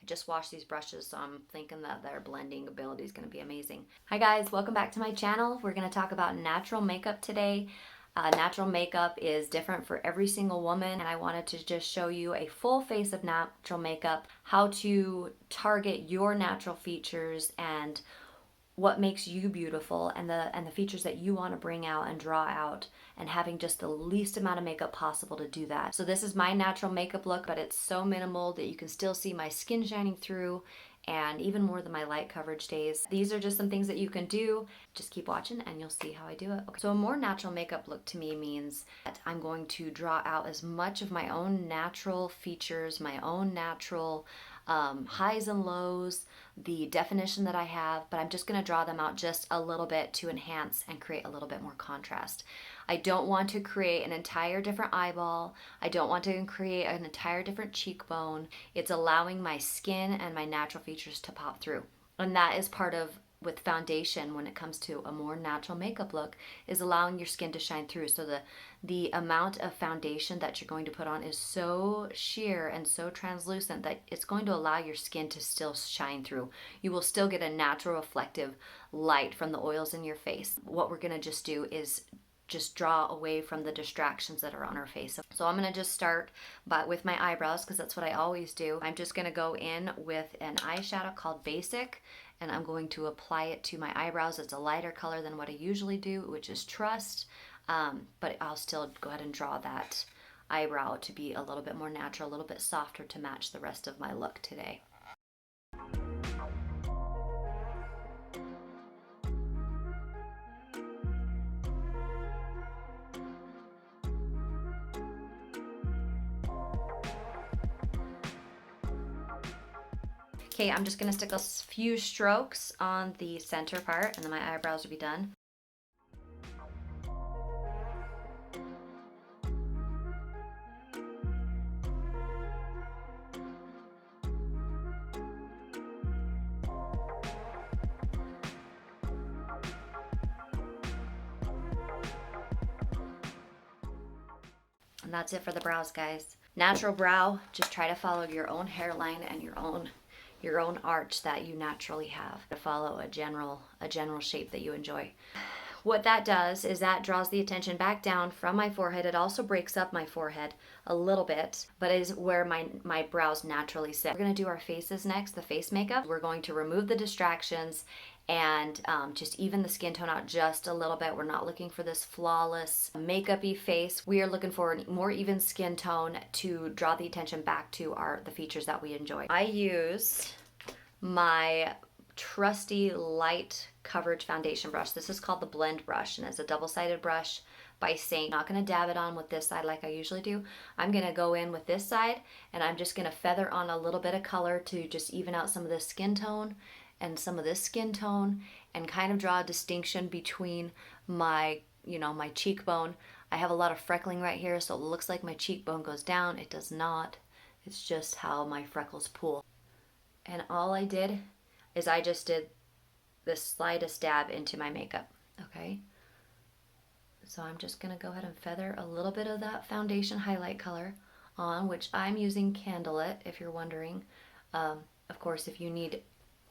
just washed these brushes, so I'm thinking that their blending ability is going to be amazing. Hi guys, welcome back to my channel. We're going to talk about natural makeup today. Natural makeup is different for every single woman, and I wanted to just show you a full face of natural makeup, how to target your natural features and what makes you beautiful, and the features that you want to bring out and draw out, and having just the least amount of makeup possible to do that. So this is my natural makeup look, but it's so minimal that you can still see my skin shining through, and even more than my light coverage days. These are just some things that you can do. Just keep watching and you'll see how I do it. Okay. So a more natural makeup look to me means that I'm going to draw out as much of my own natural features, my own natural highs and lows, the definition that I have, but I'm just going to draw them out just a little bit to enhance and create a little bit more contrast. I don't want to create an entire different eyeball. I don't want to create an entire different cheekbone. It's allowing my skin and my natural features to pop through. And that is part of with foundation when it comes to a more natural makeup look, is allowing your skin to shine through. So the amount of foundation that you're going to put on is so sheer and so translucent that it's going to allow your skin to still shine through. You will still get a natural reflective light from the oils in your face. What we're going to just do is just draw away from the distractions that are on our face. So I'm going to just start with my eyebrows, because that's what I always do. I'm just going to go in with an eyeshadow called Basic, and I'm going to apply it to my eyebrows. It's a lighter color than what I usually do, which is Trust, but I'll still go ahead and draw that eyebrow to be a little bit more natural, a little bit softer to match the rest of my look today. Okay, I'm just going to stick a few strokes on the center part, and then my eyebrows will be done. And that's it for the brows, guys. Natural brow, just try to follow your own hairline and your own arch that you naturally have, to follow a general shape that you enjoy. What that does is that draws the attention back down from my forehead. It also breaks up my forehead a little bit, but is where my brows naturally sit. We're going to do our faces next, the face makeup. We're going to remove the distractions and just even the skin tone out just a little bit. We're not looking for this flawless makeup-y face. We are looking for a more even skin tone to draw the attention back to the features that we enjoy. I use my trusty light coverage foundation brush. This is called the Blend brush, and it's a double-sided brush by Saint. I'm not going to dab it on with this side like I usually do. I'm going to go in with this side, and I'm just going to feather on a little bit of color to just even out some of this skin tone and some of this skin tone, and kind of draw a distinction between my cheekbone. I have a lot of freckling right here, so it looks like my cheekbone goes down. It does not. It's just how my freckles pool. And all I did is I just did the slightest dab into my makeup, okay? So I'm just gonna go ahead and feather a little bit of that foundation highlight color on, which I'm using Candlelit, if you're wondering. Of course, if you need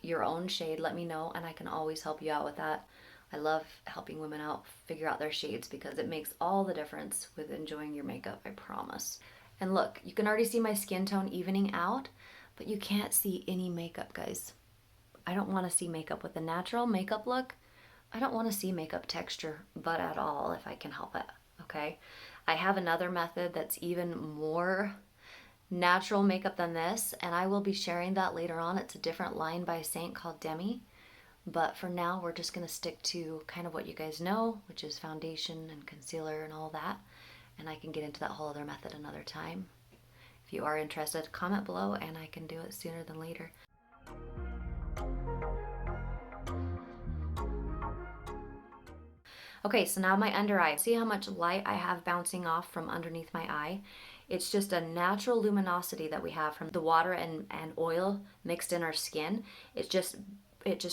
your own shade, let me know, and I can always help you out with that. I love helping women out figure out their shades, because it makes all the difference with enjoying your makeup, I promise. And look, you can already see my skin tone evening out, but you can't see any makeup, guys. I don't want to see makeup with a natural makeup look. I don't want to see makeup texture, but at all, if I can help it, okay? I have another method that's even more natural makeup than this, and I will be sharing that later on. It's a different line by Saint called Demi, but for now we're just going to stick to kind of what you guys know, which is foundation and concealer and all that, and I can get into that whole other method another time. If you are interested, comment below and I can do it sooner than later. Okay, so now my under eye. See how much light I have bouncing off from underneath my eye? It's just a natural luminosity that we have from the water and oil mixed in our skin. It just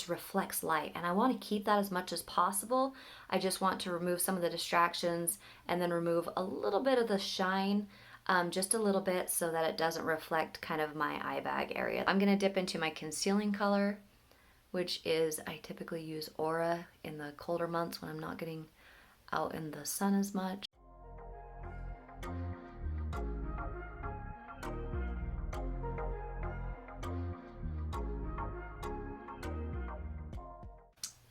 reflects light, and I want to keep that as much as possible. I just want to remove some of the distractions and then remove a little bit of the shine just a little bit so that it doesn't reflect kind of my eye bag area. I'm gonna dip into my concealing color, which is, I typically use Aura in the colder months when I'm not getting out in the sun as much.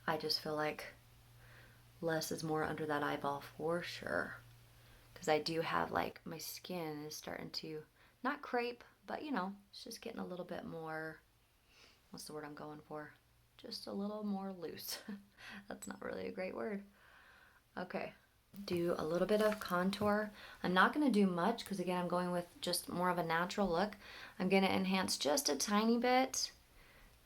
I just feel like less is more under that eyeball for sure. Because I do have, like, my skin is starting to, not crepe, but you know, it's just getting a little bit more, what's the word I'm going for? Just a little more loose. That's not really a great word. Okay, do a little bit of contour. I'm not going to do much because again, I'm going with just more of a natural look. I'm going to enhance just a tiny bit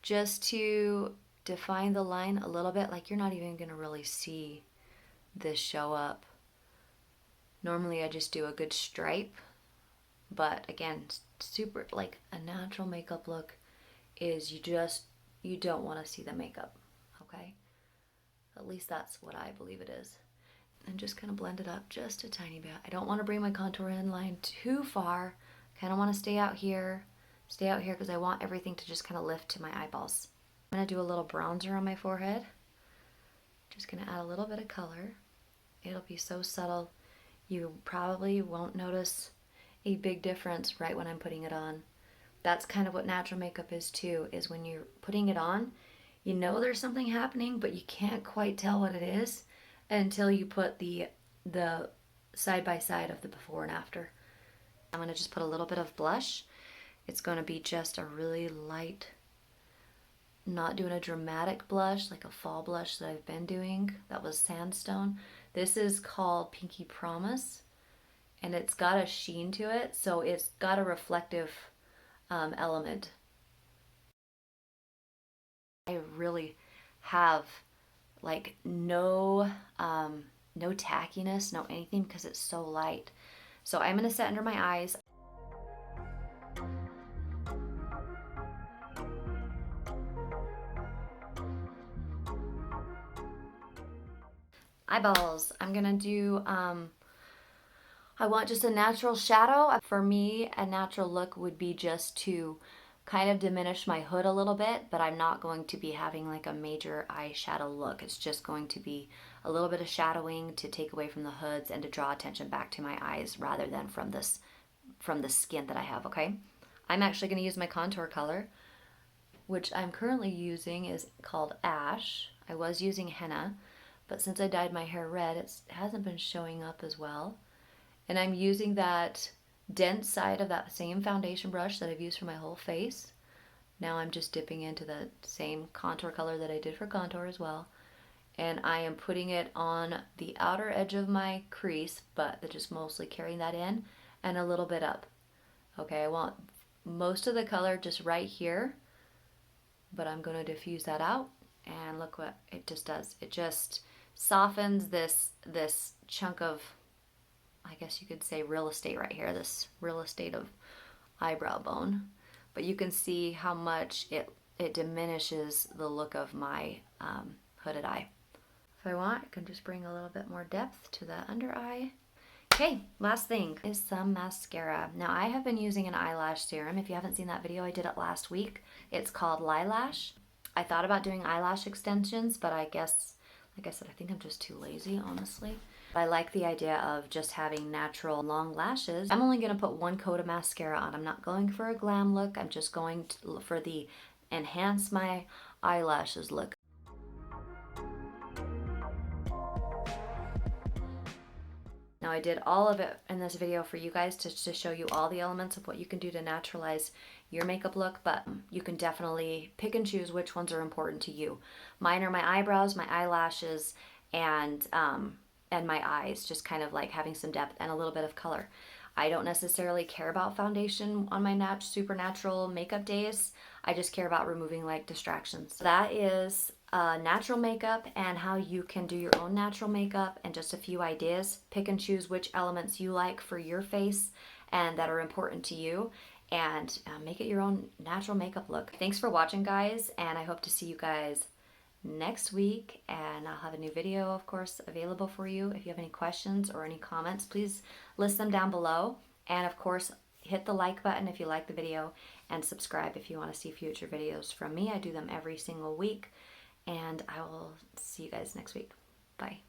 just to define the line a little bit. Like, you're not even going to really see this show up. Normally I just do a good stripe, but again, super, like, a natural makeup look is you don't want to see the makeup, okay? At least that's what I believe it is. And just kind of blend it up just a tiny bit. I don't want to bring my contour in line too far. Kind of want to stay out here because I want everything to just kind of lift to my eyeballs. I'm going to do a little bronzer on my forehead. Just going to add a little bit of color. It'll be so subtle. You probably won't notice a big difference right when I'm putting it on. That's kind of what natural makeup is too, is when you're putting it on, you know there's something happening, but you can't quite tell what it is until you put the side by side of the before and after. I'm going to just put a little bit of blush. It's going to be just a really light, not doing a dramatic blush like a fall blush that I've been doing. That was Sandstone. This is called Pinky Promise, and it's got a sheen to it, so it's got a reflective element. I really have like no tackiness, no anything, because it's so light. So I'm going to set under my eyes. Eyeballs. I'm going to do, I want just a natural shadow. For me, a natural look would be just to kind of diminish my hood a little bit, but I'm not going to be having like a major eyeshadow look. It's just going to be a little bit of shadowing to take away from the hoods and to draw attention back to my eyes rather than from the skin that I have, okay? I'm actually going to use my contour color, which I'm currently using is called Ash. I was using henna, but since I dyed my hair red, it hasn't been showing up as well. And I'm using that dense side of that same foundation brush that I've used for my whole face. Now I'm just dipping into the same contour color that I did for contour as well. And I am putting it on the outer edge of my crease, but just mostly carrying that in and a little bit up. Okay, I want most of the color just right here, but I'm going to diffuse that out, and look what it just does. It just softens this chunk of, I guess you could say, real estate right here, this real estate of eyebrow bone. But you can see how much it diminishes the look of my hooded eye. If I want, I can just bring a little bit more depth to the under eye. Okay, last thing is some mascara. Now I have been using an eyelash serum. If you haven't seen that video, I did it last week. It's called Lilash. I thought about doing eyelash extensions, but I guess, like I said, I think I'm just too lazy, honestly. I like the idea of just having natural long lashes. I'm only gonna put one coat of mascara on. I'm not going for a glam look. I'm just going for the enhance my eyelashes look. Now I did all of it in this video for you guys to show you all the elements of what you can do to naturalize your makeup look, but you can definitely pick and choose which ones are important to you. Mine are my eyebrows, my eyelashes, and my eyes, just kind of like having some depth and a little bit of color. I don't necessarily care about foundation on my supernatural makeup days. I just care about removing like distractions. That is natural makeup and how you can do your own natural makeup, and just a few ideas. Pick and choose which elements you like for your face and that are important to you, and make it your own natural makeup look. Thanks for watching, guys, and I hope to see you guys next week, and I'll have a new video, of course, available for you. If you have any questions or any comments, please list them down below, And of course, hit the like button if you like the video, and subscribe if you want to see future videos from me. I do them every single week, and I will see you guys next week. Bye.